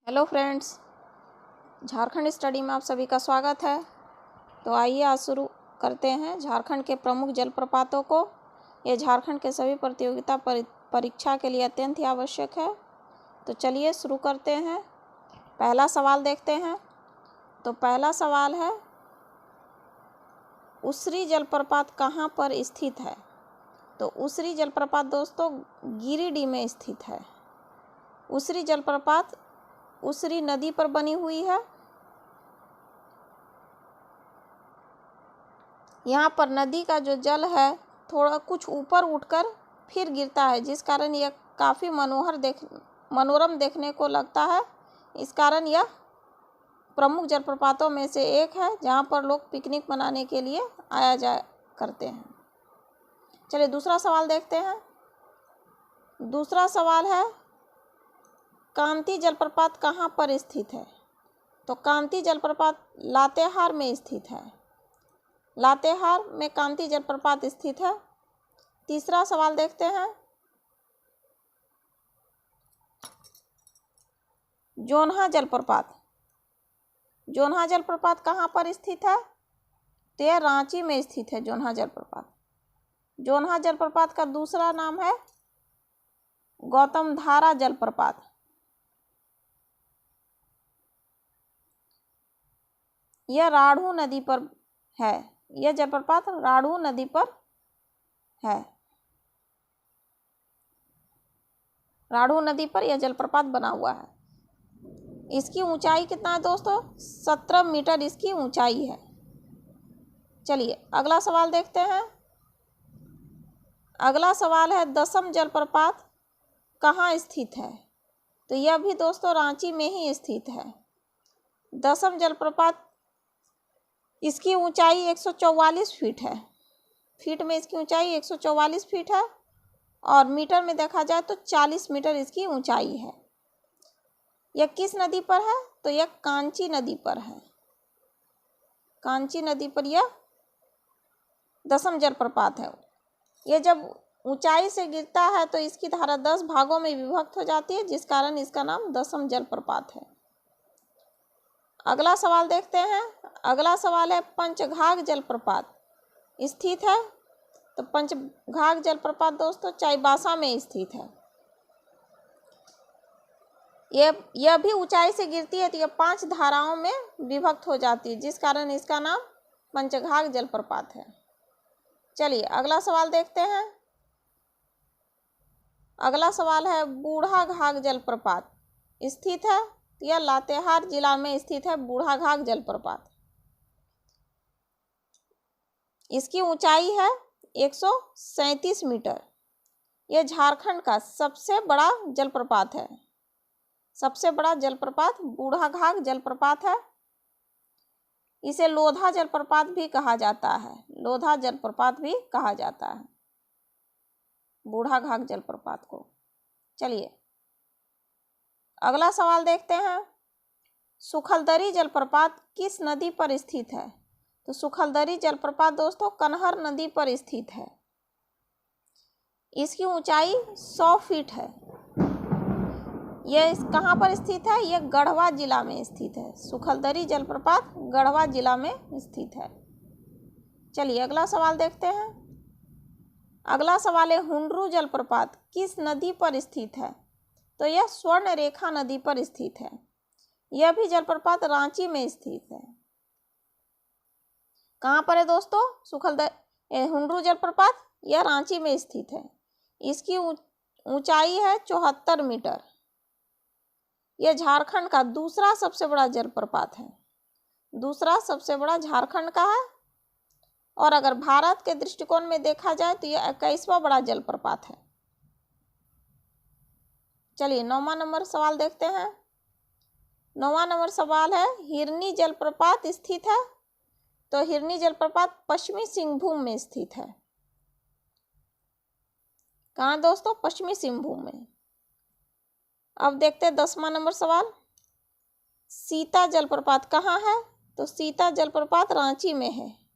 Hello friends, Jharkhand study में आप सभी का स्वागत है। तो आइए आज शुरू करते हैं झारखंड के प्रमुख जलप्रपातों को। ये झारखंड के सभी प्रतियोगिता परीक्षा के लिए अत्यंत ही आवश्यक है। तो चलिए शुरू करते हैं। पहला सवाल देखते हैं। तो पहला सवाल है, उसरी जलप्रपात कहाँ पर स्थित है? तो उसरी जलप्रपात दोस्तों गिरिडीह में स्थित है। उसरी जलप्रपात उसरी नदी पर बनी हुई है। यहाँ पर नदी का जो जल है थोड़ा कुछ ऊपर उठकर फिर गिरता है, जिस कारण यह काफ़ी मनोरम देखने को लगता है। इस कारण यह प्रमुख जलप्रपातों में से एक है, जहाँ पर लोग पिकनिक मनाने के लिए आया जाया करते हैं। चलिए दूसरा सवाल देखते हैं। दूसरा सवाल है, कांती जलप्रपात कहाँ पर स्थित है? तो कांती जलप्रपात लातेहार में स्थित है। लातेहार में कांती जलप्रपात स्थित है। तीसरा सवाल देखते हैं। जोन्हा जलप्रपात कहाँ पर स्थित है? तो यह रांची में स्थित है। जोन्हा जलप्रपात का दूसरा नाम है गौतमधारा जलप्रपात। यह राढ़ू नदी पर है। यह जलप्रपात राढ़ू नदी पर है। राढ़ू नदी पर यह जलप्रपात बना हुआ है। इसकी ऊंचाई कितना है दोस्तों? 17 मीटर इसकी ऊंचाई है। चलिए अगला सवाल देखते हैं। अगला सवाल है, दसम जलप्रपात कहाँ स्थित है? तो यह भी दोस्तों रांची में ही स्थित है। दसम जलप्रपात इसकी ऊंचाई 144 फीट है। फीट में इसकी ऊंचाई 144 फीट है और मीटर में देखा जाए तो 40 मीटर इसकी ऊंचाई है। यह किस नदी पर है? तो यह कांची नदी पर है। कांची नदी पर यह दसम जलप्रपात है। यह जब ऊंचाई से गिरता है तो इसकी धारा 10 भागों में विभक्त हो जाती है, जिस कारण इसका नाम दसम जलप्रपात है। अगला सवाल देखते हैं। अगला सवाल है, पंचघाघ जलप्रपात स्थित है। तो पंचघाघ जलप्रपात दोस्तों चाईबासा में स्थित है। यह भी ऊंचाई से गिरती है तो यह 5 धाराओं में विभक्त हो जाती है, जिस कारण इसका नाम पंचघाघ जलप्रपात है। चलिए अगला सवाल देखते हैं। अगला सवाल है, बूढ़ाघाघ जलप्रपात स्थित है। यह लातेहार जिला में स्थित है। बूढ़ाघाघ जलप्रपात इसकी ऊंचाई है 137 मीटर। यह झारखंड का सबसे बड़ा जलप्रपात है। सबसे बड़ा जलप्रपात बूढ़ाघाघ जलप्रपात है। इसे लोधा जलप्रपात भी कहा जाता है। लोधा जलप्रपात भी कहा जाता है बूढ़ाघाघ जलप्रपात को। चलिए अगला सवाल देखते हैं। सुखलदरी जलप्रपात किस नदी पर स्थित है? तो सुखलदरी जलप्रपात दोस्तों कनहर नदी पर स्थित है। इसकी ऊंचाई 100 फीट है। यह कहाँ पर स्थित है? यह गढ़वा जिला में स्थित है। सुखलदरी जलप्रपात गढ़वा जिला में स्थित है। चलिए अगला सवाल देखते हैं। अगला सवाल है, हुंडरू जलप्रपात किस नदी पर स्थित है? तो यह स्वर्णरेखा नदी पर स्थित है। यह भी जलप्रपात रांची में स्थित है। कहाँ पर है दोस्तों? हुंडरू जलप्रपात यह रांची में स्थित है। इसकी ऊंचाई है 74 मीटर। यह झारखंड का दूसरा सबसे बड़ा जलप्रपात है। दूसरा सबसे बड़ा झारखंड का है। और अगर भारत के दृष्टिकोण में देखा जाए तो यह 21वां बड़ा जलप्रपात है। चलिए 9वां नंबर सवाल देखते हैं। 9वां नंबर सवाल है, हिरनी जलप्रपात स्थित है। तो हिरनी जलप्रपात पश्चिमी सिंहभूम में स्थित है। कहाँ दोस्तों? पश्चिमी सिंहभूम में। अब देखते हैं 10वां नंबर सवाल, सीता जलप्रपात कहाँ है? तो सीता जलप्रपात रांची में है।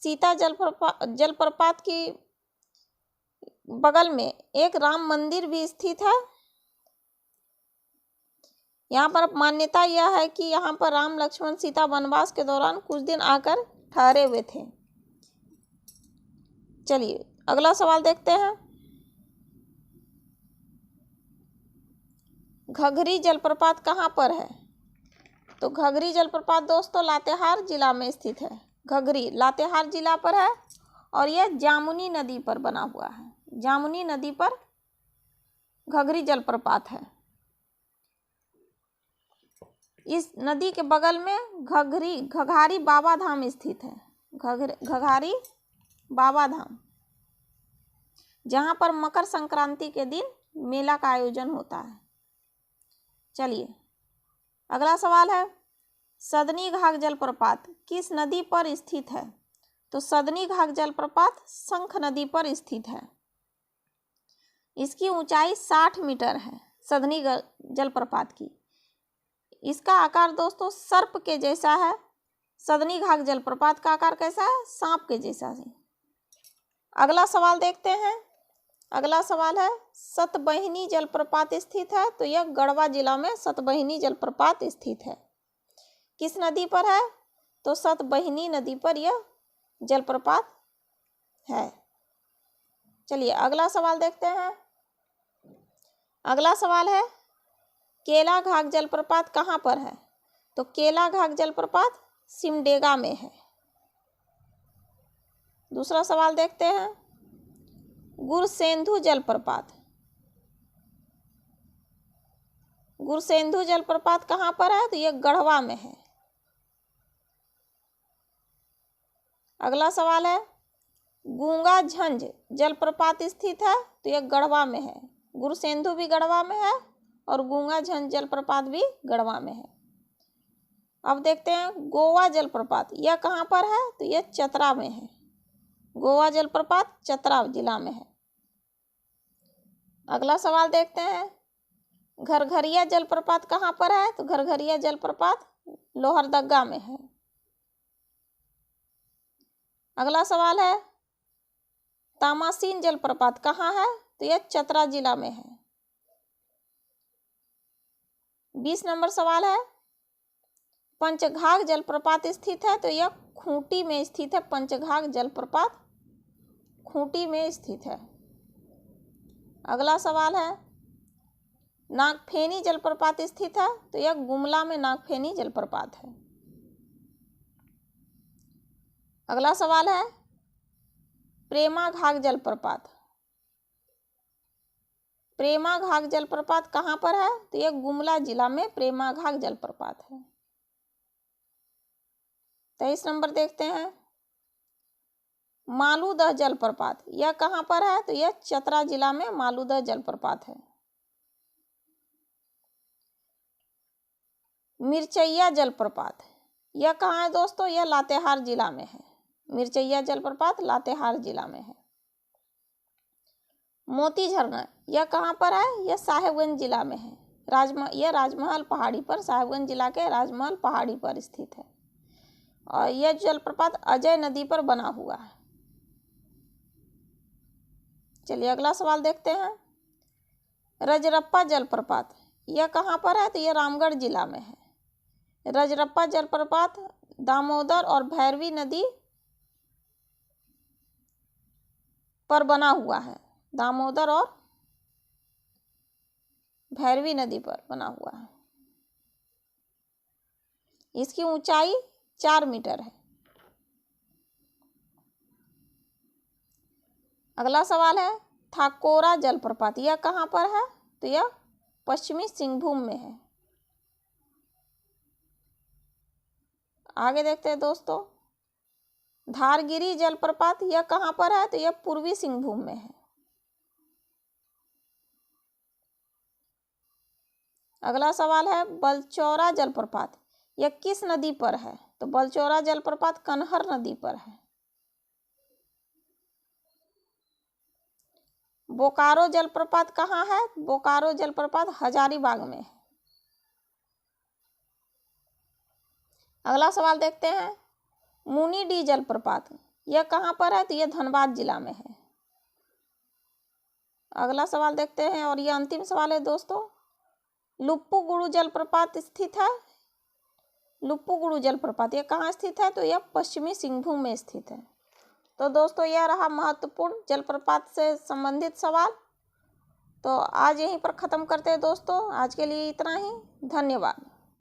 सीता जलप्रपात की बगल में एक राम मंदिर भी स्थित है। यहाँ पर मान्यता यह है कि यहाँ पर राम लक्ष्मण सीता वनवास के दौरान कुछ दिन आकर ठहरे हुए थे। चलिए अगला सवाल देखते हैं। घघरी जलप्रपात कहाँ पर है? तो घघरी जलप्रपात दोस्तों लातेहार जिला में स्थित है। घघरी लातेहार जिला पर है और यह जामुनी नदी पर बना हुआ है। जामुनी नदी पर घघरी जलप्रपात है। इस नदी के बगल में घघारी बाबा धाम स्थित है। घघारी बाबा धाम, जहाँ पर मकर संक्रांति के दिन मेला का आयोजन होता है। चलिए अगला सवाल है, सदनी घाघ जलप्रपात किस नदी पर स्थित है? तो सदनी घाघ जलप्रपात शंख नदी पर स्थित है। इसकी ऊंचाई 60 मीटर है। सदनी जलप्रपात की, इसका आकार दोस्तों सर्प के जैसा है। सदनी घाघ जलप्रपात का आकार कैसा है? सांप के जैसा है। अगला सवाल देखते हैं। अगला सवाल है, सतबहिनी जलप्रपात स्थित है? तो यह गढ़वा जिला में सतबहिनी जलप्रपात स्थित है। किस नदी पर है? तो सतबहिनी नदी पर यह जलप्रपात है। चलिए अगला सवाल देखते हैं। अगला सवाल है, केला घाघ जलप्रपात कहाँ पर है? तो केला घाघ जलप्रपात सिमडेगा में है। दूसरा सवाल देखते हैं, गुरसेंधु जलप्रपात। गुरसेंधु जलप्रपात कहाँ पर है? तो यह गढ़वा में है। अगला सवाल है, गूंगा झंझ जलप्रपात स्थित है? तो यह गढ़वा में है। गुरसेंधु भी गढ़वा में है और गूंगा झंझ जलप्रपात भी गढ़वा में है। अब देखते हैं गोवा जलप्रपात, यह कहाँ पर है? तो यह चतरा में है। गोवा जलप्रपात चतरा जिला में है। अगला सवाल देखते हैं, घरघरिया जलप्रपात कहाँ पर है? तो घरघरिया जलप्रपात लोहरदगा में है। अगला सवाल है, तामासीन जलप्रपात कहाँ है? तो यह चतरा जिला में है। 20 नंबर सवाल है, पंचघाघ जलप्रपात स्थित है? तो यह खूंटी में स्थित है। पंचघाघ जलप्रपात खूंटी में स्थित है। अगला सवाल है, नागफेनी जलप्रपात स्थित है? तो यह गुमला में नागफेनी जलप्रपात है। अगला सवाल है, प्रेमा घाघ जलप्रपात। प्रेमा घाघ जलप्रपात कहाँ पर है? तो यह गुमला जिला में प्रेमा घाघ जलप्रपात है। 23 नंबर देखते हैं, मालूदह जलप्रपात, यह कहाँ पर है? तो यह चतरा जिला में मालूदह जलप्रपात है। मिर्चैया जलप्रपात, यह कहाँ है दोस्तों? यह लातेहार जिला में है। मिर्चैया जलप्रपात लातेहार जिला में है। मोती झरना, यह कहाँ पर है? यह साहेबगंज जिला में है। यह राजमहल पहाड़ी पर, साहेबगंज जिला के राजमहल पहाड़ी पर स्थित है और यह जलप्रपात अजय नदी पर बना हुआ है। चलिए अगला सवाल देखते हैं, रजरप्पा जलप्रपात, यह कहाँ पर है? तो यह रामगढ़ जिला में है। रजरप्पा जलप्रपात दामोदर और भैरवी नदी पर बना हुआ है। दामोदर और भैरवी नदी पर बना हुआ है। इसकी ऊंचाई 4 मीटर है। अगला सवाल है, थाकोरा जलप्रपात, यह कहाँ पर है? तो यह पश्चिमी सिंहभूम में है। आगे देखते हैं दोस्तों, धारगिरी जलप्रपात, यह कहाँ पर है? तो यह पूर्वी सिंहभूम में है। अगला सवाल है, बलचौरा जलप्रपात, यह किस नदी पर है? तो बलचौरा जलप्रपात कनहर नदी पर है। बोकारो जलप्रपात कहाँ है? बोकारो जलप्रपात हजारीबाग में है। अगला सवाल देखते हैं, मुनीडी जलप्रपात, यह कहाँ पर है? तो यह धनबाद जिला में है। अगला सवाल देखते हैं और यह अंतिम सवाल है दोस्तों, लुप्पुगुड़ू जलप्रपात स्थित है? लुप्पुगुड़ू जलप्रपात यह कहाँ स्थित है? तो यह पश्चिमी सिंहभूम में स्थित है। तो दोस्तों यह रहा महत्वपूर्ण जलप्रपात से संबंधित सवाल। तो आज यहीं पर ख़त्म करते हैं दोस्तों। आज के लिए इतना ही। धन्यवाद।